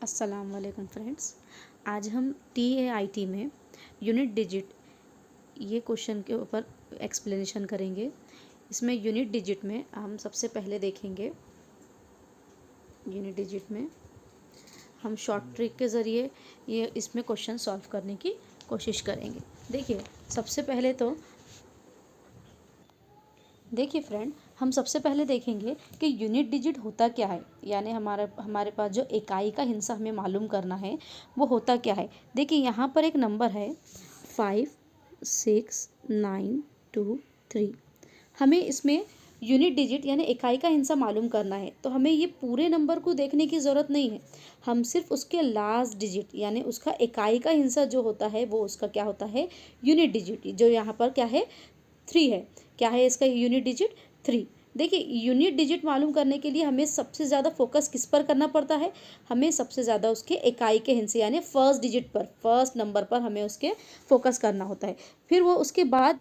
अस्सलाम वालेकुम फ्रेंड्स। आज हम TAIT में यूनिट डिजिट ये क्वेश्चन के ऊपर एक्सप्लेनेशन करेंगे। इसमें यूनिट डिजिट में हम सबसे पहले देखेंगे, यूनिट डिजिट में हम शॉर्ट ट्रिक के ज़रिए ये इसमें क्वेश्चन सॉल्व करने की कोशिश करेंगे। देखिए फ्रेंड, हम सबसे पहले देखेंगे कि यूनिट डिजिट होता क्या है, यानी हमारे पास जो इकाई का हिस्सा हमें मालूम करना है वो होता क्या है। देखिए यहाँ पर एक नंबर है 56923। हमें इसमें यूनिट डिजिट यानी इकाई का हिस्सा मालूम करना है, तो हमें ये पूरे नंबर को देखने की ज़रूरत नहीं है। हम सिर्फ उसके लास्ट डिजिट यानी उसका इकाई का हिस्सा जो होता है वो उसका क्या होता है, यूनिट डिजिट, जो यहाँ पर क्या है 3 है। क्या है इसका यूनिट डिजिट 3। देखिए यूनिट डिजिट मालूम करने के लिए हमें सबसे ज़्यादा फोकस किस पर करना पड़ता है, हमें सबसे ज़्यादा उसके इकाई के हिस्से यानी फर्स्ट डिजिट पर, फर्स्ट नंबर पर हमें उसके फोकस करना होता है। फिर वो उसके बाद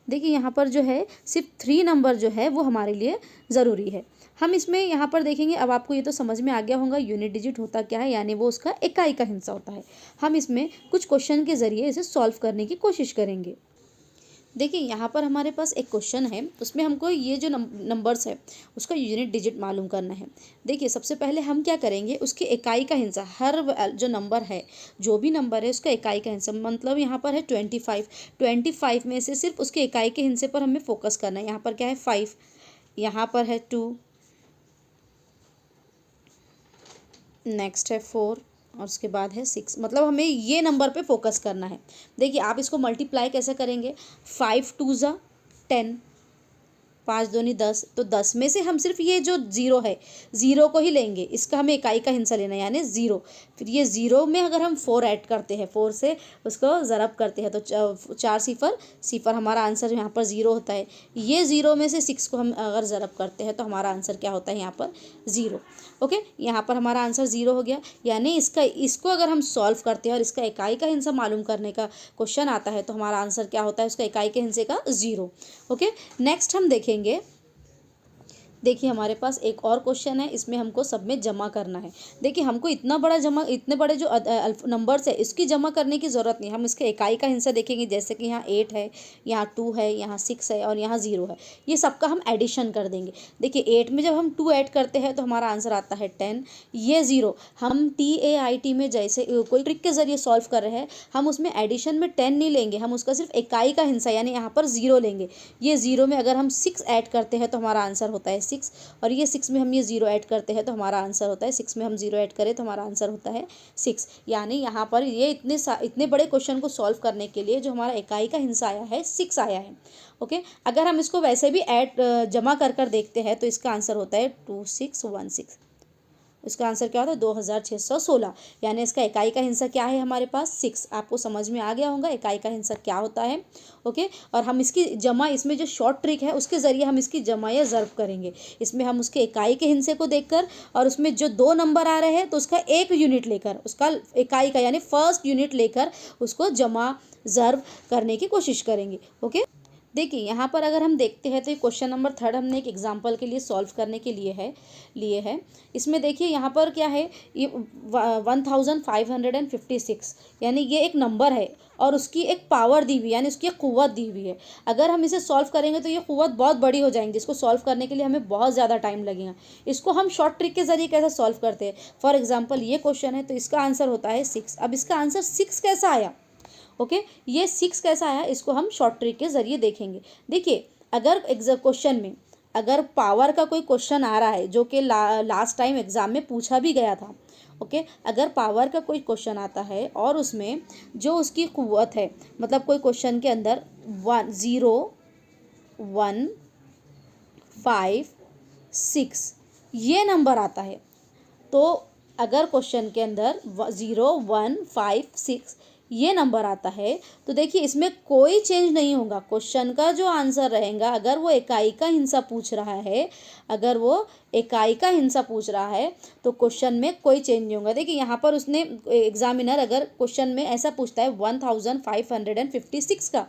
देखिए यहाँ पर जो है सिर्फ 3 नंबर जो है वो हमारे लिए ज़रूरी है। हम इसमें यहाँ पर देखेंगे, अब आपको ये तो समझ में आ गया होगा यूनिट डिजिट होता क्या है, यानी वो उसका इकाई का हिस्सा होता है। हम इसमें कुछ क्वेश्चन के ज़रिए इसे सॉल्व करने की कोशिश करेंगे। देखिए यहाँ पर हमारे पास एक क्वेश्चन है, उसमें हमको ये जो नंबर्स है उसका यूनिट डिजिट मालूम करना है। देखिए सबसे पहले हम क्या करेंगे, उसके इकाई का हिस्सा, हर जो नंबर है, जो भी नंबर है उसका इकाई का हिस्सा, मतलब यहाँ पर है 25 में से सिर्फ उसके इकाई के हिस्से पर हमें फोकस करना है। यहाँ पर क्या है 5, यहाँ पर है 2, नेक्स्ट है 4 और उसके बाद है 6, मतलब हमें ये नंबर पे फोकस करना है। देखिए आप इसको मल्टीप्लाई कैसे करेंगे, 5 2 ज़ा 10, 5 दूनी 10, तो 10 में से हम सिर्फ ये जो ज़ीरो है, ज़ीरो को ही लेंगे, इसका हमें इकाई का हिस्सा लेना है यानी ज़ीरो। फिर ये ज़ीरो में अगर हम 4 ऐड करते हैं, 4 से उसको ज़रब करते हैं, तो 4 सिफर हमारा आंसर यहाँ पर ज़ीरो होता है। ये ज़ीरो में से 6 को हम अगर ज़रब करते हैं तो हमारा आंसर क्या होता है यहाँ पर ज़ीरो। ओके, यहाँ पर हमारा आंसर ज़ीरो हो गया। यानी इसको अगर हम सॉल्व करते हैं और इसका इकाई का हिस्सा मालूम करने का क्वेश्चन आता है तो हमारा आंसर क्या होता है, उसका इकाई के हिस्से का ज़ीरो। ओके, नेक्स्ट हम देखेंगे। देखिए हमारे पास एक और क्वेश्चन है, इसमें हमको सब में जमा करना है। देखिए हमको इतने बड़े जो नंबर्स है इसकी जमा करने की ज़रूरत नहीं, हम इसके इकाई का हिस्सा देखेंगे। जैसे कि यहाँ 8 है, यहाँ 2 है, यहाँ 6 है और यहाँ 0 है, ये सबका हम एडिशन कर देंगे। देखिए 8 में जब हम 2 ऐड करते हैं तो हमारा आंसर आता है 10। ये 0 हम TAIT में जैसे कोई ट्रिक के ज़रिए सॉल्व कर रहे हैं, हम उसमें एडिशन में 10 नहीं लेंगे, हम उसका सिर्फ इकाई का हिस्सा यानी यहाँ पर 0 लेंगे। ये 0 में अगर हम 6 ऐड करते हैं तो हमारा आंसर होता है 6, और ये 6 में हम ये 0 ऐड करते हैं तो हमारा आंसर होता है 6 में हम 0 ऐड करें तो हमारा आंसर होता है 6। यानी यहाँ पर ये इतने बड़े क्वेश्चन को सॉल्व करने के लिए जो हमारा इकाई का हिस्सा आया है 6 आया है। ओके, अगर हम इसको वैसे भी जमा कर देखते हैं तो इसका आंसर होता है 2616। इसका आंसर क्या होता है 2616, यानी इसका इकाई का हिस्सा क्या है हमारे पास 6। आपको समझ में आ गया होगा इकाई का हिस्सा क्या होता है। ओके, और हम इसकी जमा, इसमें जो शॉर्ट ट्रिक है उसके ज़रिए हम इसकी जमा या ज़र्ब करेंगे। इसमें हम उसके इकाई के हिस्से को देखकर और उसमें जो 2 नंबर आ रहे हैं तो उसका एक यूनिट लेकर, उसका इकाई का यानी फर्स्ट यूनिट लेकर उसको जमा ज़र्ब करने की कोशिश करेंगे। ओके, देखिए यहाँ पर अगर हम देखते हैं तो ये क्वेश्चन नंबर 3 हमने एक एग्जांपल के लिए सॉल्व करने के लिए है। इसमें देखिए यहाँ पर क्या है, ये 1556, यानी ये एक नंबर है और उसकी एक पावर दी हुई है, यानी उसकी एक क़ुव्वत दी हुई है। अगर हम इसे सॉल्व करेंगे तो ये क़ुव्वत बहुत बड़ी हो जाएंगी, इसको सॉल्व करने के लिए हमें बहुत ज़्यादा टाइम लगेगा। इसको हम शॉर्ट ट्रिक के ज़रिए कैसे सॉल्व करते हैं, फॉर एग्जाम्पल ये क्वेश्चन है तो इसका आंसर होता है 6। अब इसका आंसर 6 कैसा आया, ओके, ये 6 कैसा आया इसको हम शॉर्ट ट्रिक के ज़रिए देखेंगे। देखिए अगर क्वेश्चन में अगर पावर का कोई क्वेश्चन आ रहा है जो कि लास्ट टाइम एग्ज़ाम में पूछा भी गया था, ओके, अगर पावर का कोई क्वेश्चन आता है और उसमें जो उसकी क़ुव्वत है, मतलब कोई क्वेश्चन के अंदर 0 1 5 6 ये नंबर आता है, तो अगर क्वेश्चन के अंदर 0 1 5 6 ये नंबर आता है तो देखिए इसमें कोई चेंज नहीं होगा। क्वेश्चन का जो आंसर रहेगा, अगर वो इकाई का हिस्सा पूछ रहा है, अगर वो इकाई का हिस्सा पूछ रहा है तो क्वेश्चन में कोई चेंज नहीं होगा। देखिए यहाँ पर उसने एग्जामिनर अगर क्वेश्चन में ऐसा पूछता है 1556 का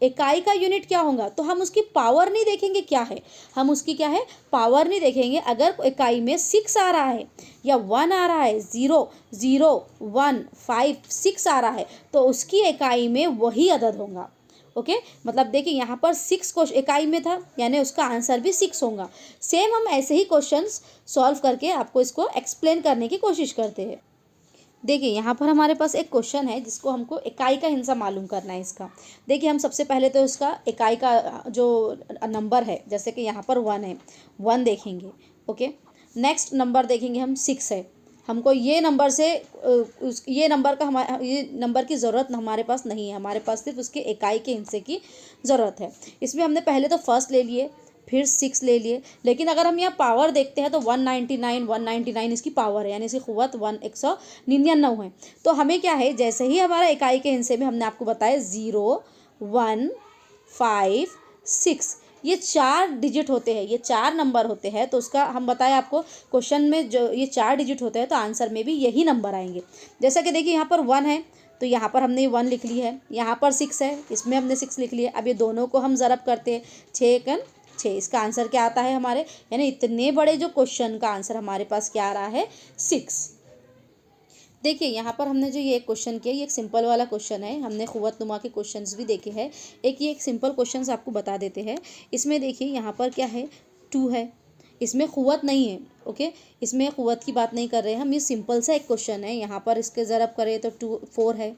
इकाई का यूनिट क्या होगा, तो हम उसकी पावर नहीं देखेंगे क्या है, हम उसकी क्या है पावर नहीं देखेंगे। अगर इकाई में 6 आ रहा है या 1 आ रहा है, 0 0 1 5 6 आ रहा है, तो उसकी इकाई में वही अदद होगा। ओके, मतलब देखिए यहाँ पर 6 क्वेश्चन इकाई में था, यानी उसका आंसर भी 6 होगा। सेम हम ऐसे ही क्वेश्चंस सॉल्व करके आपको इसको एक्सप्लेन करने की कोशिश करते हैं। देखिए यहाँ पर हमारे पास एक क्वेश्चन है जिसको हमको इकाई का हिस्सा मालूम करना है इसका। देखिए हम सबसे पहले तो इसका इकाई का जो नंबर है, जैसे कि यहाँ पर 1 है, 1 देखेंगे। ओके, नेक्स्ट नंबर देखेंगे हम 6 है। हमको ये नंबर से ये नंबर का ये नंबर की ज़रूरत हमारे पास नहीं है, हमारे पास सिर्फ उसके इकाई के हिस्से की ज़रूरत है। इसमें हमने पहले तो फर्स्ट ले लिए, फिर 6 ले लिए, लेकिन अगर हम यहाँ पावर देखते हैं तो 199 इसकी पावर है, यानी इसकी क़ुव्वत 199 है। तो हमें क्या है, जैसे ही हमारा इकाई के हिस्से में हमने आपको बताया 0 1 5 6, ये 4 डिजिट होते हैं, ये 4 नंबर होते हैं। तो उसका हम बताएं आपको क्वेश्चन में जो ये 4 डिजिट होते हैं तो आंसर में भी यही नंबर आएंगे। जैसा कि देखिए यहाँ पर 1 है तो यहाँ पर हमने 1 लिख ली है, यहाँ पर 6 है, इसमें हमने 6 लिख लिया। अब ये दोनों को हम ज़रब करते हैं, 6 6, इसका आंसर क्या आता है हमारे, यानी इतने बड़े जो क्वेश्चन का आंसर हमारे पास क्या आ रहा है, 6। देखिए यहाँ पर हमने जो ये क्वेश्चन किया, ये एक सिंपल वाला क्वेश्चन है। हमने क़ुव्वतनुमा के क्वेश्चंस भी देखे हैं। ये एक सिंपल क्वेश्चंस आपको बता देते हैं। इसमें देखिए यहाँ पर क्या है, 2 है, इसमें क़ुव्वत नहीं है। ओके, इसमें क़ुव्वत की बात नहीं कर रहे हैं हम, ये सिंपल सा एक क्वेश्चन है। यहाँ पर इसके ज़रब करें तो 4 है,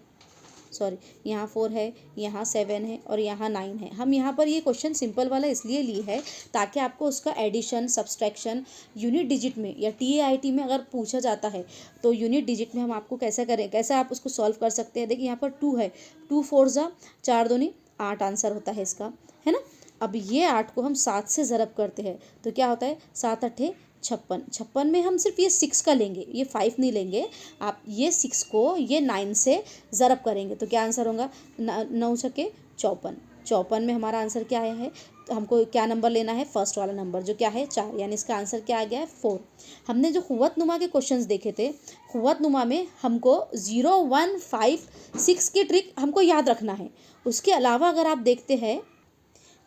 सॉरी यहाँ 4 है, यहाँ 7 है और यहाँ 9 है। हम यहाँ पर ये क्वेश्चन सिंपल वाला इसलिए ली है ताकि आपको उसका एडिशन सब्सट्रैक्शन यूनिट डिजिट में या TAIT में अगर पूछा जाता है तो यूनिट डिजिट में हम आपको कैसे करें, कैसे आप उसको सॉल्व कर सकते हैं। देखिए यहाँ पर 2 है, 2 4 जा 4 दूनी 8 आंसर होता है इसका, है ना। अब ये 8 को हम 7 से ज़रब करते हैं तो क्या होता है, 7 8 56, 56 में हम सिर्फ ये 6 का लेंगे, ये 5 नहीं लेंगे। आप ये 6 को ये 9 से ज़रब करेंगे तो क्या आंसर होगा, 9 छक्के 54, 54 में हमारा आंसर क्या आया है। तो हमको क्या नंबर लेना है, फर्स्ट वाला नंबर जो क्या है 4, यानी इसका आंसर क्या आ गया है 4। हमने जो क़ुव्वतनुमा के क्वेश्चंस देखे थे, क़ुव्वतनुमा में हमको 0 1 5 6 की ट्रिक हमको याद रखना है। उसके अलावा अगर आप देखते हैं,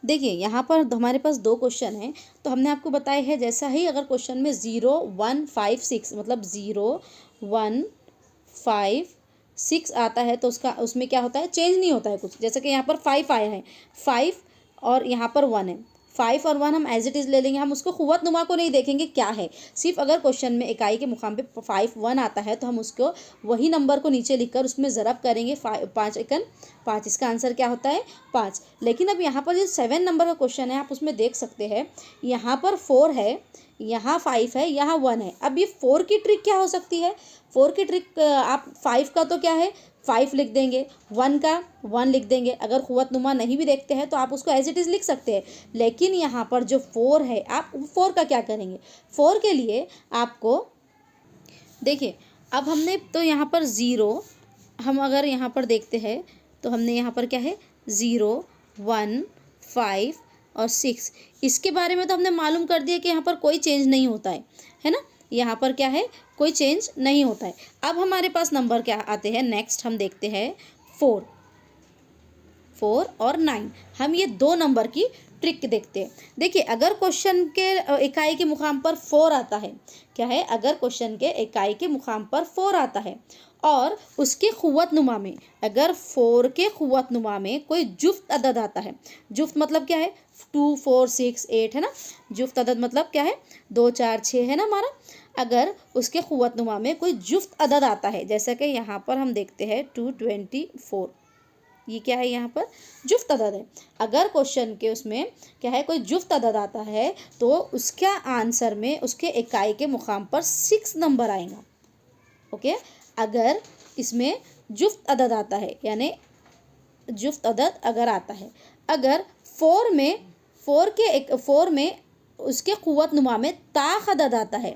देखिए यहाँ पर हमारे पास 2 क्वेश्चन हैं तो हमने आपको बताया है, जैसा ही अगर क्वेश्चन में 0 1 5 6 मतलब 0 1 5 6 आता है तो उसमें क्या होता है, चेंज नहीं होता है कुछ। जैसे कि यहाँ पर 5 आया है, 5 और यहाँ पर 1 है, 5 और 1 हम एज इट इज़ ले लेंगे। हम उसको क़ुव्वतनुमा को नहीं देखेंगे क्या है, सिर्फ अगर क्वेश्चन में इकाई के मुकाम पे 5 1 आता है तो हम उसको वही नंबर को नीचे लिखकर उसमें ज़रब करेंगे, 5 1 5, इसका आंसर क्या होता है 5। लेकिन अब यहाँ पर जो 7 नंबर का क्वेश्चन है आप उसमें देख सकते हैं, यहाँ पर 4 है, यहाँ 5 है, यहाँ 1 है। अब ये 4 की ट्रिक क्या हो सकती है, 4 की ट्रिक आप 5 का तो क्या है 5 लिख देंगे, 1 का 1 लिख देंगे। अगर क़ुव्वतनुमा नहीं भी देखते हैं तो आप उसको एज इट इज़ लिख सकते हैं। लेकिन यहाँ पर जो 4 है, आप 4 का क्या करेंगे, 4 के लिए आपको देखिए, अब हमने तो यहाँ पर 0, हम अगर यहाँ पर देखते हैं तो हमने यहाँ पर क्या है 0 1 5 और 6, इसके बारे में तो हमने मालूम कर दिया कि यहाँ पर कोई चेंज नहीं होता है ना, यहाँ पर क्या है कोई चेंज नहीं होता है। अब हमारे पास नंबर क्या आते हैं, नेक्स्ट हम देखते हैं 4 और 9। हम ये 2 नंबर की ट्रिक देखते हैं। देखिए अगर क्वेश्चन के इकाई के मुकाम पर 4 आता है, क्या है, अगर क्वेश्चन के इकाई के मुकाम पर 4 आता है और उसके क़ुव्वतनुमा में अगर 4 के क़ुव्वतनुमा में कोई जुफ्त अदद आता है, जुफ्त मतलब क्या है 2 4 6 8 है ना, जुफ्त अदद मतलब क्या है 2 4 6 है ना हमारा। अगर उसके क़ुव्वतनुमा में कोई जुफ्त अदद आता है, जैसे कि यहाँ पर हम देखते हैं 224, ये क्या है यहाँ पर जुफ्त अदद है। अगर क्वेश्चन के उसमें क्या है कोई जुफ्त अदद आता है तो उसका आंसर में उसके इकाई के मुकाम पर 6 नंबर आएगा। ओके, अगर इसमें जुफ्त अदद आता है, यानी जुफ्त अदद अगर आता है, अगर 4 में उसके क़ुव्वतनुमा में ताक़ अदद आता है,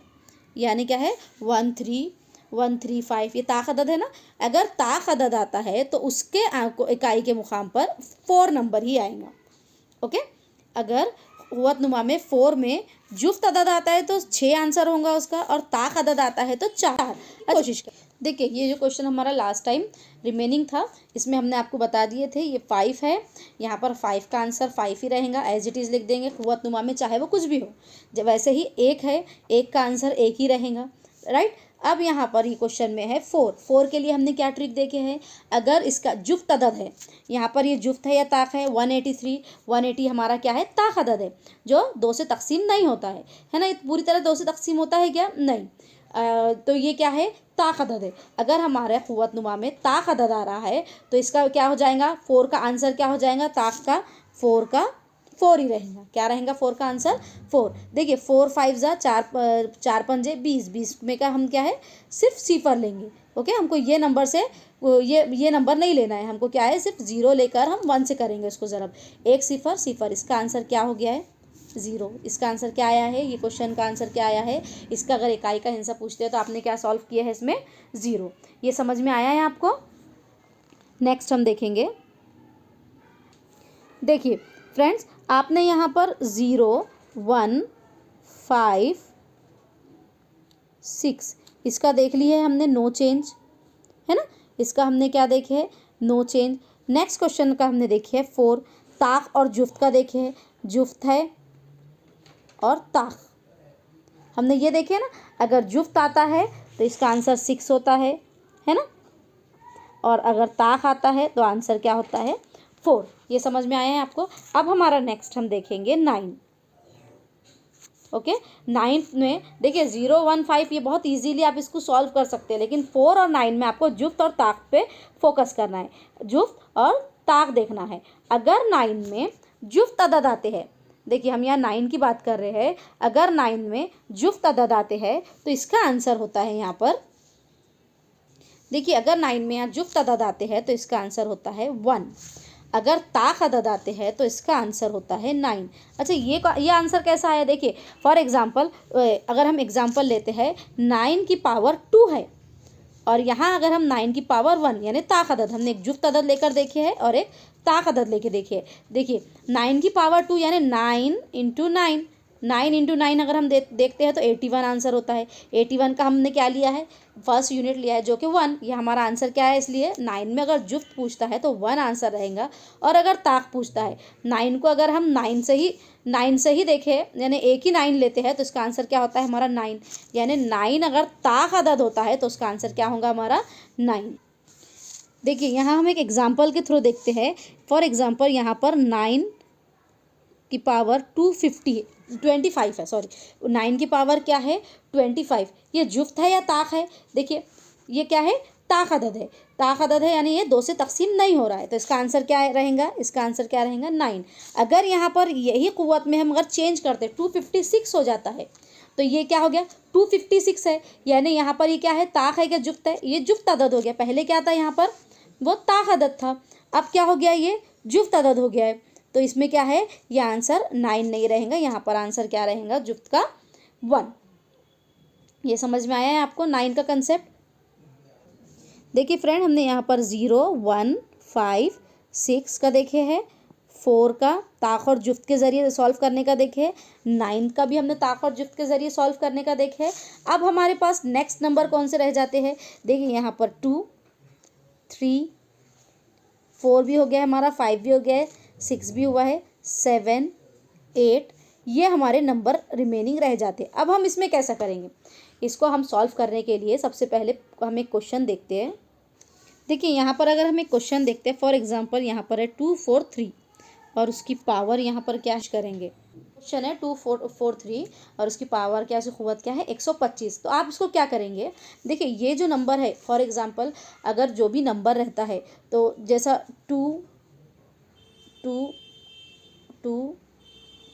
यानी क्या है 1 3 1 3 5, ये ताक़ अदद है ना। अगर ताक़ अदद आता है तो उसके इकाई के मुकाम पर 4 नंबर ही आएगा। ओके, अगर क़ुव्वतनुमा में 4 में जुफ्त अदद आता है तो 6 आंसर होगा उसका, और ताक़ अदद आता है तो 4। कोशिश कर देखिए, ये जो क्वेश्चन हमारा लास्ट टाइम रिमेनिंग था इसमें हमने आपको बता दिए थे, ये 5 है, यहाँ पर 5 का आंसर 5 ही रहेगा, एज इट इज़ लिख देंगे क़ुव्वतनुमा में चाहे वो कुछ भी हो। जब वैसे ही 1 है, 1 का आंसर 1 ही रहेगा, राइट। अब यहाँ पर ये क्वेश्चन में है 4 के लिए हमने क्या ट्रिक देखे हैं, अगर इसका जुफ्त अदद है, यहाँ पर ये जुफ्त है या ताक है 183, 180 हमारा क्या है, ताक अदद है जो 2 से तकसीम नहीं होता है ना, ये पूरी तरह 2 से तकसीम होता है क्या, नहीं। तो ये क्या है, ताक अदद है। अगर हमारे क़ुव्वत नुमा में ताक अदद आ रहा है तो इसका क्या हो जाएगा, 4 का आंसर क्या हो जाएगा, ताक का 4 का 4 ही रहेगा। क्या रहेगा, 4 का आंसर 4। देखिए 4 5 जा 4 पंजे 20 में का हम क्या है, सिर्फ सिफर लेंगे। ओके, हमको ये नंबर से ये नंबर नहीं लेना है, हमको क्या है, सिर्फ 0 लेकर हम 1 से करेंगे उसको ज़रब। 1 सिफर सिफर, इसका आंसर क्या हो गया है, 0। इसका आंसर क्या आया है, ये क्वेश्चन का आंसर क्या आया है, इसका अगर इकाई का हिस्सा पूछते हैं तो आपने क्या सॉल्व किया है इसमें, 0। ये समझ में आया है आपको। नेक्स्ट हम देखेंगे, देखिए फ्रेंड्स, आपने यहाँ पर 0 1 5 6 इसका देख लिया है हमने, नो चेंज है ना, इसका हमने क्या देखे है, नो चेंज। नेक्स्ट क्वेश्चन का हमने देखे है 4, ताक और जुफ्त का देखे है, जुफ्त है और ताक हमने ये देखे है ना, अगर जुफ्त आता है तो इसका आंसर 6 होता है ना, और अगर ताक आता है तो आंसर क्या होता है, 4। ये समझ में आया है आपको। अब हमारा नेक्स्ट हम देखेंगे 9। ओके, 9 में देखिए 0 1 5 ये बहुत इजीली आप इसको सॉल्व कर सकते हैं, लेकिन 4 और 9 में आपको जुफ्त और ताक पे फोकस करना है, जुफ्त और ताक देखना है। अगर 9 में जुफ्त अदद आते हैं, देखिए हम यहाँ 9 की बात कर रहे हैं, अगर 9 में जुफ्त अदद आते हैं तो इसका आंसर होता है यहाँ पर, देखिए अगर 9 में यहाँ जुफ्त अदद आते हैं तो इसका आंसर होता है 1। अगर ताक अदद आते हैं तो इसका आंसर होता है 9। अच्छा, ये आंसर कैसा है, देखिए फॉर एग्जांपल अगर हम एग्जांपल लेते हैं 9 की पावर 2 है, और यहाँ अगर हम 9 की पावर 1 यानी ताक अदद, हमने एक जुफ्त अदद लेकर देखे है और एक ताक अदद लेके देखे है। देखिए 9 की पावर 2 यानी 9 इंटू 9, 9 इंटू 9 अगर हम देखते हैं तो 81 आंसर होता है। 81 का हमने क्या लिया है, फर्स्ट यूनिट लिया है जो कि 1। ये हमारा आंसर क्या है, इसलिए 9 में अगर जुफ्त पूछता है तो 1 आंसर रहेगा, और अगर ताक पूछता है 9 को अगर हम 9 से ही देखें यानी एक ही 9 लेते हैं तो इसका आंसर क्या होता है हमारा 9, यानी 9 अगर ताक अदद होता है तो उसका आंसर क्या होगा हमारा 9। देखिए यहाँ हम एक एग्जाम्पल के थ्रू देखते हैं। फॉर एग्जाम्पल यहाँ पर 9 की पावर 25 है, सॉरी 9 की पावर क्या है 25, ये जुफ्त है या ताक है, देखिए ये क्या है, ताक अदद है, ताक अदद है यानी ये 2 से तकसीम नहीं हो रहा है, तो इसका आंसर क्या रहेगा, इसका आंसर क्या रहेगा 9। अगर यहाँ पर यही क़ुव्वत में हम अगर चेंज करते 256 हो जाता है तो ये क्या हो गया 256 है, यानी यहाँ पर ये क्या है, ताक है क्या जुफ्त है, ये जुफ्त अदद हो गया। पहले क्या था यहाँ पर, वो ताक अदद था, अब क्या हो गया, ये जुफ्त अदद हो गया है, तो इसमें क्या है, ये आंसर 9 नहीं रहेगा, यहाँ पर आंसर क्या रहेगा, जुफ्त का 1। ये समझ में आया है आपको 9 का कंसेप्ट। देखिए फ्रेंड, हमने यहाँ पर 0 1 5 6 का देखे है, 4 का ताक और जुफ्त के ज़रिए सॉल्व करने का देखे है, 9 का भी हमने ताक और जुफ्त के ज़रिए सॉल्व करने का देखे है। अब हमारे पास नेक्स्ट नंबर कौन से रह जाते हैं, देखिए यहाँ पर 2 3 4 भी हो गया है हमारा, 5 भी हो गया है, 6 भी हुआ है, 7 8 ये हमारे नंबर रिमेनिंग रह जाते हैं। अब हम इसमें कैसा करेंगे, इसको हम सॉल्व करने के लिए सबसे पहले हम एक क्वेश्चन देखते हैं। देखिए यहाँ पर अगर हम एक क्वेश्चन देखते हैं, फॉर एग्जांपल यहाँ पर है 2 4 3 और उसकी पावर यहाँ पर क्या करेंगे, क्वेश्चन है 2 4 4 3 और उसकी पावर क्या है, क़ुव्वत क्या है 125। तो आप इसको क्या करेंगे, देखिए ये जो नंबर है फॉर एग्जांपल अगर जो भी नंबर रहता है तो जैसा 2 2 2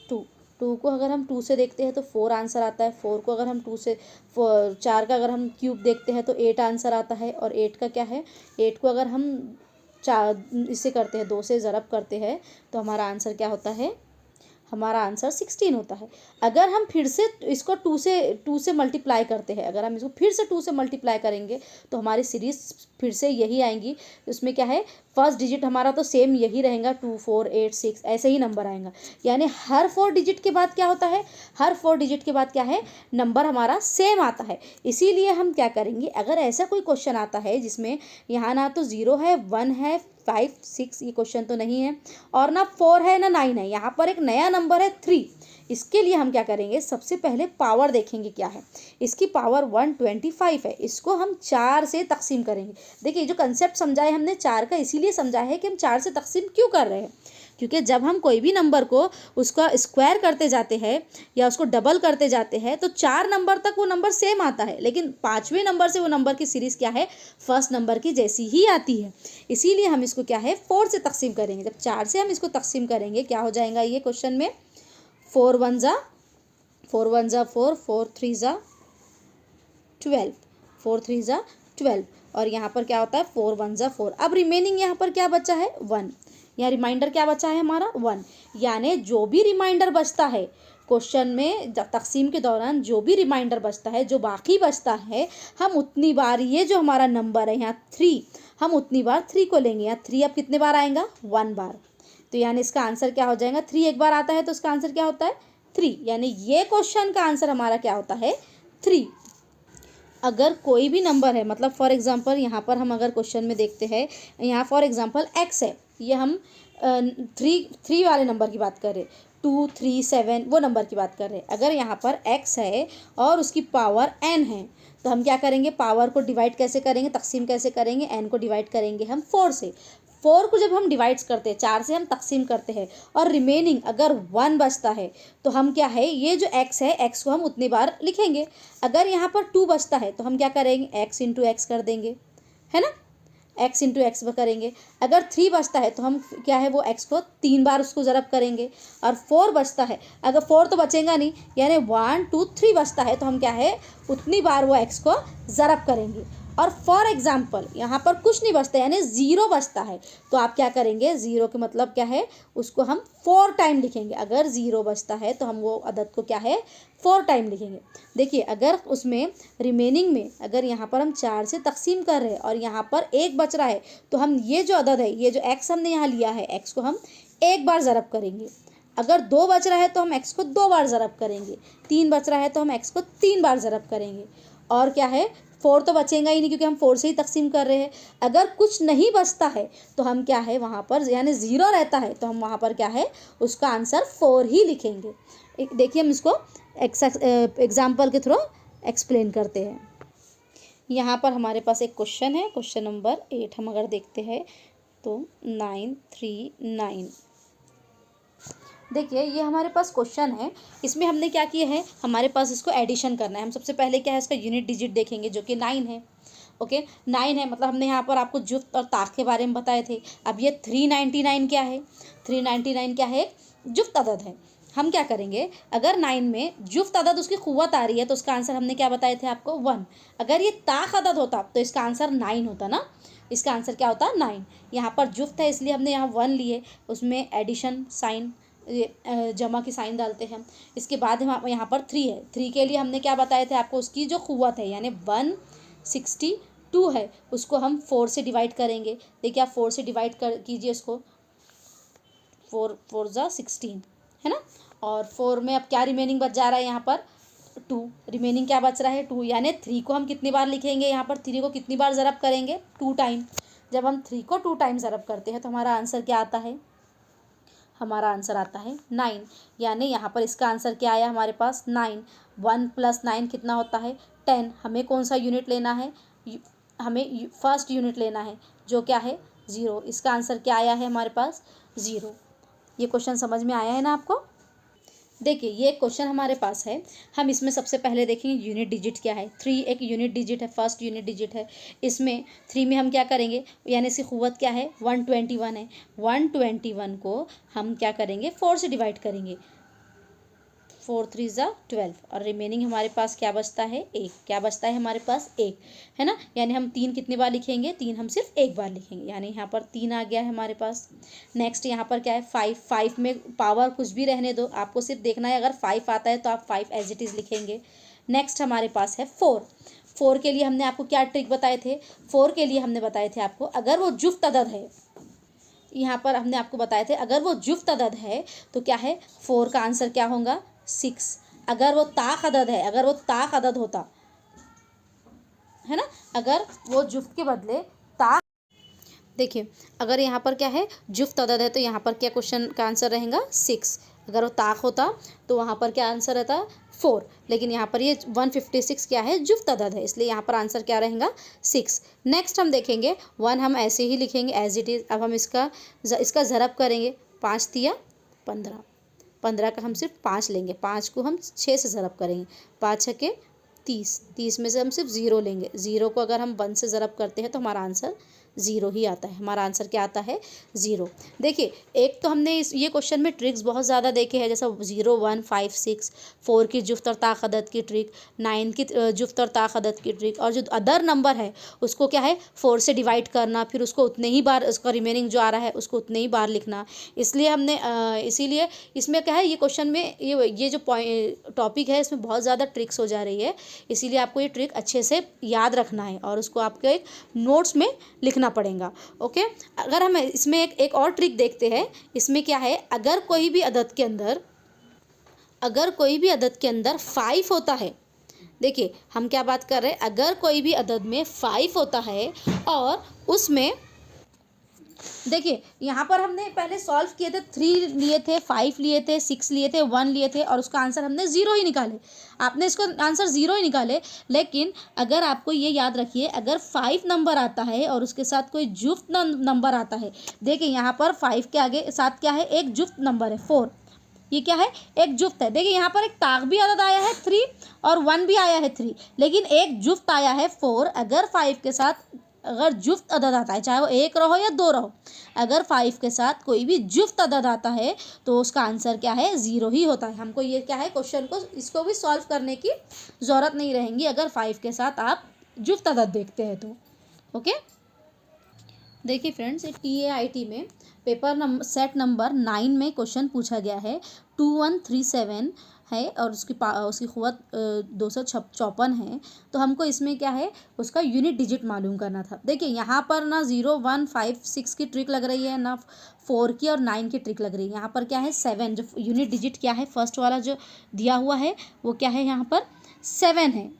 2 2 को अगर हम 2 से देखते हैं तो 4 आंसर आता है, 4 को अगर हम 2 से 4 का अगर हम क्यूब देखते हैं तो 8 आंसर आता है, और 8 का क्या है, 8 को अगर हम 4 इससे करते हैं 2 से ज़रब करते हैं तो हमारा आंसर क्या होता है, हमारा आंसर 16 होता है। अगर हम फिर से इसको 2 से मल्टीप्लाई करते हैं, अगर हम इसको फिर से 2 से मल्टीप्लाई करेंगे तो हमारी सीरीज़ फिर से यही आएंगी। उसमें क्या है, फर्स्ट डिजिट हमारा तो सेम यही रहेगा, 2 4 8 6 ऐसे ही नंबर आएगा, यानी हर 4 डिजिट के बाद क्या होता है, हर 4 डिजिट के बाद क्या है, नंबर हमारा सेम आता है। इसीलिए हम क्या करेंगे, अगर ऐसा कोई क्वेश्चन आता है जिसमें यहाँ ना तो 0 है 1 है 5 6 ये क्वेश्चन तो नहीं है, और ना 4 है ना 9 है। यहाँ पर एक नया नंबर है 3। इसके लिए हम क्या करेंगे, सबसे पहले पावर देखेंगे क्या है। इसकी पावर 125 है, इसको हम 4 से तकसीम करेंगे। देखिए जो कंसेप्ट समझाए हमने 4 का, इसीलिए समझाया है कि हम 4 से तकसीम क्यों कर रहे हैं, क्योंकि जब हम कोई भी नंबर को उसका स्क्वायर करते जाते हैं या उसको डबल करते जाते हैं तो 4 नंबर तक वो नंबर सेम आता है, लेकिन 5वें नंबर से वो नंबर की सीरीज़ क्या है, फर्स्ट नंबर की जैसी ही आती है। इसीलिए हम इसको क्या है 4 से तकसीम करेंगे। जब 4 से हम इसको तकसीम करेंगे क्या हो जाएगा ये क्वेश्चन में, 4 1 ज़ा 4, 4 3 ज़ा 12, 4 3 ज़ा 12, और यहाँ पर क्या होता है 4 1 ज़ा 4। अब रिमेनिंग यहाँ पर क्या बचा है 1, यहाँ रिमाइंडर क्या बचा है हमारा 1। यानी जो भी रिमाइंडर बचता है क्वेश्चन में तकसीम के दौरान, जो भी रिमाइंडर बचता है, जो बाकी बचता है, हम उतनी बार ये जो हमारा नंबर है यहाँ 3, हम उतनी बार 3 को लेंगे। यहाँ 3 अब कितने बार आएगा 1 बार, तो यानी इसका आंसर क्या हो जाएगा, 3 एक बार आता है तो इसका आंसर क्या होता है 3। यानी ये क्वेश्चन का आंसर हमारा क्या होता है 3। अगर कोई भी नंबर है, मतलब फॉर एग्जांपल यहाँ पर हम अगर क्वेश्चन में देखते हैं, यहाँ फॉर एग्जांपल x है, ये हम 3 वाले नंबर की बात कर रहे, 2 3 7 वो नंबर की बात कर रहे हैं। अगर यहाँ पर x है और उसकी पावर n है, तो हम क्या करेंगे, पावर को डिवाइड कैसे करेंगे, तकसीम कैसे करेंगे, n को डिवाइड करेंगे हम 4 से। 4 को जब हम डिवाइड्स करते हैं, 4 से हम तकसीम करते हैं, और रिमेनिंग अगर 1 बचता है तो हम क्या है, ये जो x है x को हम उतनी बार लिखेंगे। अगर यहाँ पर 2 बचता है तो हम क्या करेंगे, x इंटू एक्स कर देंगे, है ना, x इंटू एक्स करेंगे। अगर 3 बचता है तो हम क्या है, वो x को 3 बार उसको ज़रब करेंगे। और 4 बचता है, अगर 4 तो बचेगा नहीं, यानी 1 2 3 बचता है तो हम क्या है, उतनी बार वो x को ज़रब करेंगे। और फॉर एग्जाम्पल यहाँ पर कुछ नहीं बचता, यानी 0 बचता है, तो आप क्या करेंगे, 0 के मतलब क्या है, उसको हम 4 टाइम लिखेंगे। अगर 0 बचता है तो हम वो अदद को क्या है 4 टाइम लिखेंगे। देखिए अगर उसमें रिमेनिंग में अगर यहाँ पर हम 4 से तकसीम कर रहे हैं और यहाँ पर 1 बच रहा है, तो हम ये जो अदद है, ये जो x हमने यहाँ लिया है, x को हम 1 बार ज़रब करेंगे। अगर 2 बच रहा है तो हम x को 2 बार ज़रब करेंगे। 3 बच रहा है तो हम x को 3 बार ज़रब करेंगे। और क्या है, 4 तो बचेगा ही नहीं क्योंकि हम 4 से ही तकसीम कर रहे हैं। अगर कुछ नहीं बचता है तो हम क्या है वहाँ पर, यानी 0 रहता है तो हम वहाँ पर क्या है, उसका आंसर 4 ही लिखेंगे। देखिए हम इसको एग्जाम्पल के थ्रू एक्सप्लेन करते हैं। यहाँ पर हमारे पास एक क्वेश्चन है, क्वेश्चन नंबर 8 हम अगर देखते हैं तो 9 3 9। देखिए ये हमारे पास क्वेश्चन है, इसमें हमने क्या किया है, हमारे पास इसको एडिशन करना है। हम सबसे पहले क्या है, इसका यूनिट डिजिट देखेंगे जो कि 9 है। ओके 9 है, मतलब हमने यहाँ पर आपको जुफ्त और ताक के बारे में बताए थे। अब ये 399 क्या है, 399 क्या है, जुफ्त अदद है। हम क्या करेंगे, अगर 9 में जुफ्त अदद उसकी क़ुव्वत आ रही है तो उसका आंसर हमने क्या बताए थे आपको 1। अगर ये ताक अदद होता तो इसका आंसर 9 होता ना, इसका आंसर क्या होता 9। यहाँ पर जुफ्त है इसलिए हमने यहाँ 1 लिए, उसमें एडिशन साइन, जमा की साइन डालते हैं। इसके बाद हम यहाँ पर 3 है, 3 के लिए हमने क्या बताए थे आपको, उसकी जो क़ुव्वत है यानी 162 है, उसको हम 4 से डिवाइड करेंगे। देखिए आप 4 से डिवाइड कर कीजिए उसको, 4 4 ज़ा 16 है ना। और 4 में अब क्या रिमेनिंग बच जा रहा है, यहाँ पर 2 रिमेनिंग क्या बच रहा है 2। यानी 3 को हम कितनी बार लिखेंगे, यहाँ पर 3 को कितनी बार ज़रब करेंगे 2 टाइम। जब हम 3 को 2 टाइम ज़रब करते हैं तो हमारा आंसर क्या आता है, हमारा आंसर आता है 9। यानी यहाँ पर इसका आंसर क्या आया हमारे पास 9। 1 + 9 कितना होता है 10। हमें कौन सा यूनिट लेना है, हमें फर्स्ट यूनिट लेना है जो क्या है 0। इसका आंसर क्या आया है हमारे पास 0। ये क्वेश्चन समझ में आया है ना आपको। देखिए ये क्वेश्चन हमारे पास है, हम इसमें सबसे पहले देखेंगे यूनिट डिजिट क्या है। 3 एक यूनिट डिजिट है, फर्स्ट यूनिट डिजिट है। इसमें 3 में हम क्या करेंगे, यानी इसकी क़ुव्वत क्या है 121 है। 121 को हम क्या करेंगे 4 से डिवाइड करेंगे, 4 3 ज़ा 12, और रिमेनिंग हमारे पास क्या बचता है 1। क्या बचता है हमारे पास 1, है ना। यानी हम 3 कितनी बार लिखेंगे, 3 हम सिर्फ 1 बार लिखेंगे, यानी यहाँ पर 3 आ गया है हमारे पास। नेक्स्ट यहाँ पर क्या है 5। 5 में पावर कुछ भी रहने दो, आपको सिर्फ देखना है अगर 5 आता है तो आप 5 एज इट इज़ लिखेंगे। नेक्स्ट हमारे पास है 4। 4 के लिए हमने आपको क्या ट्रिक बताए थे, 4 के लिए हमने बताए थे आपको अगर वो जुफ्त अदद है, यहाँ पर हमने आपको बताए थे अगर वो जुफ्त अदद है तो क्या है 4 का आंसर क्या होगा 6। अगर वो ताक अदद है, अगर वो ताक अदद होता है ना, अगर वो जुफ्त के बदले ताक देखिए अगर यहाँ पर क्या है जुफ्त अदद है तो यहाँ पर क्या क्वेश्चन का आंसर रहेगा 6। अगर वो ताक होता तो वहाँ पर क्या आंसर रहता 4, लेकिन यहाँ पर ये 156 क्या है जुफ्त अदद है, इसलिए यहाँ पर आंसर क्या रहेगा 6। नेक्स्ट हम देखेंगे 1 हम ऐसे ही लिखेंगे एज इट इज़। अब हम इसका ज़रब करेंगे, 5 तिया 15, 15 का हम सिर्फ 5 लेंगे, 5 को हम 6 से ज़रब करेंगे, 5 छके 30, 30 में से हम सिर्फ 0 लेंगे, 0 को अगर हम 1 से ज़रब करते हैं तो हमारा आंसर 0 ही आता है। हमारा आंसर क्या आता है 0। देखिए एक तो हमने ये क्वेश्चन में ट्रिक्स बहुत ज़्यादा देखे हैं, जैसा 0 1 5 6, 4 की जुफ्त और ताक अदद की ट्रिक, 9 की जुफ्त और ताक अदद की ट्रिक, और जो अदर नंबर है उसको क्या है 4 से डिवाइड करना, फिर उसको उतने ही बार उसका रिमेनिंग जो आ रहा है उसको उतने ही बार लिखना। इसलिए हमने इसीलिए इसमें क्या है ये क्वेश्चन में ये जो टॉपिक है इसमें बहुत ज़्यादा ट्रिक्स हो जा रही है, इसीलिए आपको ये ट्रिक अच्छे से याद रखना है और उसको आपके एक नोट्स में लिखना पड़ेगा। ओके, अगर हम इसमें एक और ट्रिक देखते हैं, इसमें क्या है अगर कोई भी अदद के अंदर 5 होता है, देखिए हम क्या बात कर रहे हैं, अगर कोई भी अदद में 5 होता है और उसमें देखिए यहाँ पर हमने पहले सॉल्व किए थे, 3 लिए थे, 5 लिए थे, 6 लिए थे, 1 लिए थे और उसका आंसर हमने 0 ही निकाले। आपने इसको आंसर 0 ही निकाले, लेकिन अगर आपको ये याद रखिए अगर 5 नंबर आता है और उसके साथ कोई जुफ्त नंबर आता है, देखिए यहाँ पर 5 के आगे साथ क्या है एक जुफ्त नंबर है 4, ये क्या है एक जुफ्त है। देखिए यहाँ पर एक ताक भी अदद आया है 3 और 1 भी आया है 3, लेकिन एक जुफ्त आया है 4। अगर 5 के साथ अगर जुफ्त अदद आता है, चाहे वो 1 रहो या 2 रहो, अगर 5 के साथ कोई भी जुफ्त अदद आता है तो उसका आंसर क्या है 0 ही होता है। हमको ये क्या है क्वेश्चन को इसको भी सॉल्व करने की ज़रूरत नहीं रहेगी अगर 5 के साथ आप जुफ्त अदद देखते हैं तो। ओके, देखिए फ्रेंड्स ये TAIT में पेपर सेट नंबर 9 में क्वेश्चन पूछा गया है, 2137 है और उसकी क़ुव्वत 254 है। तो हमको इसमें क्या है उसका यूनिट डिजिट मालूम करना था। देखिए यहाँ पर ना 0 1 5 6 की ट्रिक लग रही है, ना 4 की और 9 की ट्रिक लग रही है। यहाँ पर क्या है 7, जो यूनिट डिजिट क्या है फर्स्ट वाला जो दिया हुआ है वो क्या है यहाँ पर 7 है।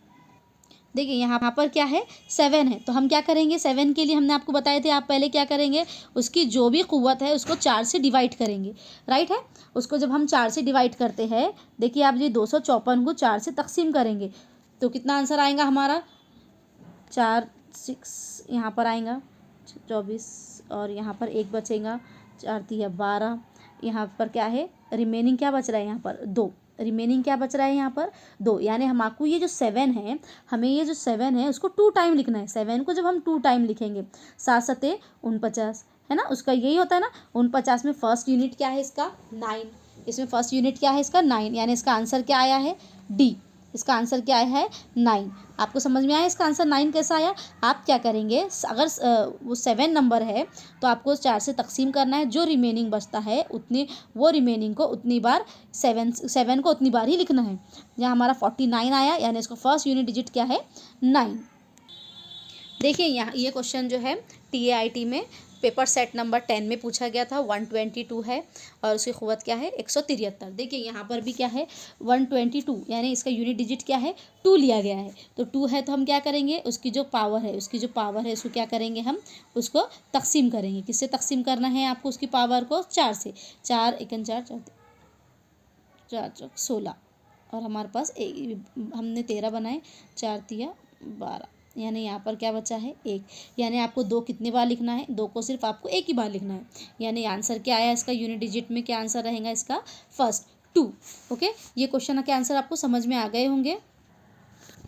देखिए यहाँ पर क्या है 7 है, तो हम क्या करेंगे 7 के लिए हमने आपको बताए थे, आप पहले क्या करेंगे उसकी जो भी क़ुव्वत है उसको 4 से डिवाइड करेंगे, राइट है। उसको जब हम 4 से डिवाइड करते हैं, देखिए आप ये 254 को 4 से तकसीम करेंगे तो कितना आंसर आएगा हमारा 4 6 यहाँ पर आएगा 24 और यहाँ पर 1 बचेगा, 4 3 12, यहाँ पर क्या है रिमेनिंग क्या बच रहा है यहाँ पर 2, रिमेनिंग क्या बच रहा है यहाँ पर 2, यानी हम आपको ये जो 7 है, हमें ये जो 7 है उसको 2 टाइम लिखना है। 7 को जब हम 2 टाइम लिखेंगे 7 7 49 है ना, उसका यही होता है ना 49 में फर्स्ट यूनिट क्या है इसका 9, इसमें फर्स्ट यूनिट क्या है इसका 9, यानी इसका आंसर क्या आया है डी, इसका आंसर क्या आया है 9। आपको समझ में आया इसका आंसर 9 कैसा आया। आप क्या करेंगे अगर वो 7 नंबर है तो आपको 4 से तकसीम करना है, जो रिमेनिंग बचता है उतनी वो रिमेनिंग को उतनी बार 7 को उतनी बार ही लिखना है। जहाँ हमारा 49 आया यानी इसका फर्स्ट यूनिट डिजिट क्या है 9। देखिए यहाँ ये क्वेश्चन जो है TAIT में पेपर सेट नंबर 10 में पूछा गया था, 122 है और उसकी क़ुव्वत क्या है 173। देखिए यहाँ पर भी क्या है 122 यानी इसका यूनिट डिजिट क्या है 2 लिया गया है, तो 2 है तो हम क्या करेंगे उसकी जो पावर है उसको क्या करेंगे हम उसको तकसीम करेंगे। किससे तकसीम करना है आपको उसकी पावर को 4 से, 4 1 4 4 16 और हमारे पास हमने 13 बनाए, 4 3 12, यानी यहाँ पर क्या बचा है 1, यानी आपको 2 कितनी बार लिखना है 2 को सिर्फ आपको 1 ही बार लिखना है, यानी आंसर क्या आया इसका यूनिट डिजिट में क्या आंसर रहेगा इसका फर्स्ट 2। ओके, ये क्वेश्चन के आंसर आपको समझ में आ गए होंगे।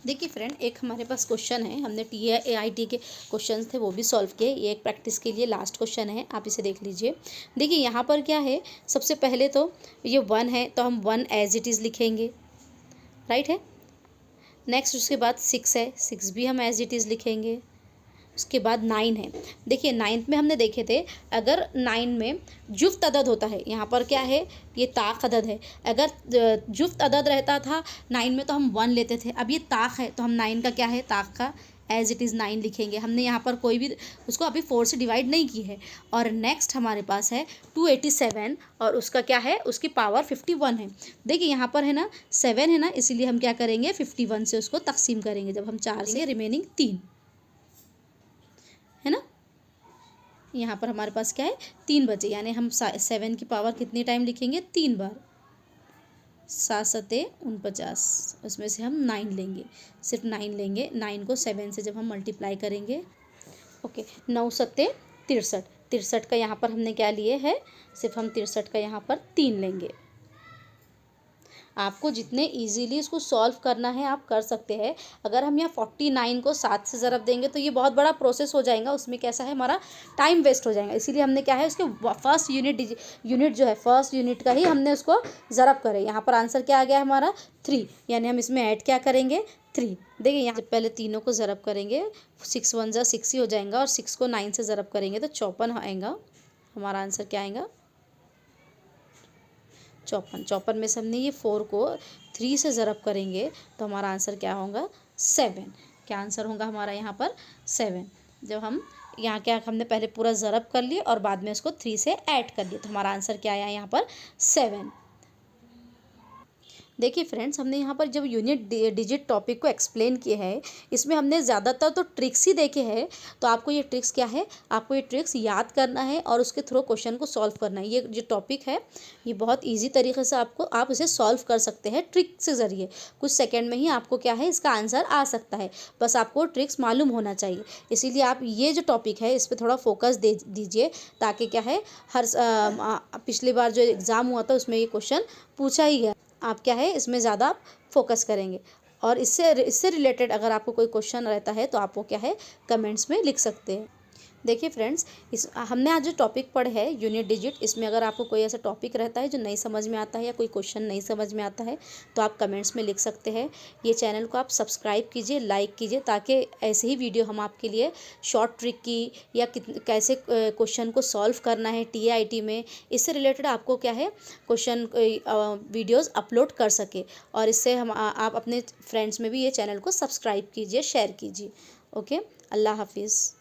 देखिए फ्रेंड एक हमारे पास क्वेश्चन है, हमने TAIT के क्वेश्चन थे वो भी सॉल्व किए, ये एक प्रैक्टिस के लिए लास्ट क्वेश्चन है, आप इसे देख लीजिए। देखिए यहाँ पर क्या है सबसे पहले तो ये 1 है तो हम 1 एज इट इज़ लिखेंगे, राइट है। नेक्स्ट उसके बाद 6 है, 6 भी हम एज इट इज़ लिखेंगे। उसके बाद 9 है, देखिए 9th में हमने देखे थे अगर 9 में जुफ्त अदद होता है, यहाँ पर क्या है ये ताक अदद है, अगर जुफ्त अदद रहता था 9 में तो हम 1 लेते थे, अब ये ताक है तो हम 9 का क्या है ताक का एज इट इज़ 9 लिखेंगे। हमने यहाँ पर कोई भी उसको अभी 4 से डिवाइड नहीं की है। और नेक्स्ट हमारे पास है 287 और उसका क्या है उसकी पावर 51 है। देखिए यहाँ पर है ना 7 है ना, इसीलिए हम क्या करेंगे 51 से उसको तकसीम करेंगे, जब हम 4 से रिमेनिंग 3 है ना। यहाँ पर हमारे पास क्या है 3 बचे, यानी हम 7 की पावर कितनी टाइम लिखेंगे 3 बार। 7 सते 49, उसमें से हम 9 लेंगे, सिर्फ 9 लेंगे। 9 को 7 से जब हम मल्टीप्लाई करेंगे, ओके, 9 सत्ते 63, 63 का यहाँ पर हमने क्या लिए है, सिर्फ हम 63 का यहाँ पर 3 लेंगे। आपको जितने इजीली इसको सॉल्व करना है आप कर सकते हैं। अगर हम यहाँ 49 को 7 से ज़रब देंगे तो ये बहुत बड़ा प्रोसेस हो जाएगा, उसमें कैसा है हमारा टाइम वेस्ट हो जाएगा। इसीलिए हमने क्या है उसके फर्स्ट यूनिट जो है फर्स्ट यूनिट का ही हमने उसको ज़रब करे। यहाँ पर आंसर क्या आ गया हमारा 3, यानी हम इसमें ऐड क्या करेंगे 3। देखिए यहाँ पहले तीनों को ज़रब करेंगे, 6 1 जा 6 ही हो जाएगा, और 6 को 9 से ज़रब करेंगे तो 54 आएगा। हमारा आंसर क्या आएगा 54। 54 में से हमने ये 4 को 3 से ज़रब करेंगे तो हमारा आंसर क्या होगा 7। क्या आंसर होगा हमारा यहाँ पर 7। जब हम यहाँ क्या हमने पहले पूरा ज़रब कर लिए और बाद में उसको 3 से ऐड कर लिए तो हमारा आंसर क्या आया यहाँ पर 7। देखिए फ्रेंड्स, हमने यहाँ पर जब यूनिट डिजिट टॉपिक को एक्सप्लेन किया है, इसमें हमने ज़्यादातर तो ट्रिक्स ही देखे हैं। तो आपको ये ट्रिक्स क्या है, आपको ये ट्रिक्स याद करना है और उसके थ्रू क्वेश्चन को सॉल्व करना है। ये जो टॉपिक है ये बहुत इजी तरीके से आप इसे सॉल्व कर सकते हैं ट्रिक से ज़रिए। कुछ सेकेंड में ही आपको क्या है इसका आंसर आ सकता है, बस आपको ट्रिक्स मालूम होना चाहिए। इसीलिए आप ये जो टॉपिक है इस पर थोड़ा फोकस दे दीजिए, ताकि क्या है पिछली बार जो एग्ज़ाम हुआ था उसमें ये क्वेश्चन पूछा ही गया। आप क्या है इसमें ज़्यादा आप फोकस करेंगे, और इससे रिलेटेड अगर आपको कोई क्वेश्चन रहता है तो आप वो क्या है कमेंट्स में लिख सकते हैं। देखिए फ्रेंड्स, हमने आज जो टॉपिक पढ़े है यूनिट डिजिट, इसमें अगर आपको कोई ऐसा टॉपिक रहता है जो नहीं समझ में आता है या कोई क्वेश्चन नहीं समझ में आता है तो आप कमेंट्स में लिख सकते हैं। ये चैनल को आप सब्सक्राइब कीजिए, लाइक कीजिए, ताकि ऐसे ही वीडियो हम आपके लिए शॉर्ट ट्रिक की या कैसे क्वेश्चन को सॉल्व करना है TIT में, इससे रिलेटेड आपको क्या है क्वेश्चन वीडियोज़ अपलोड कर सके। और इससे आप अपने फ्रेंड्स में भी ये चैनल को सब्सक्राइब कीजिए, शेयर कीजिए। ओके, अल्लाह हाफिज़।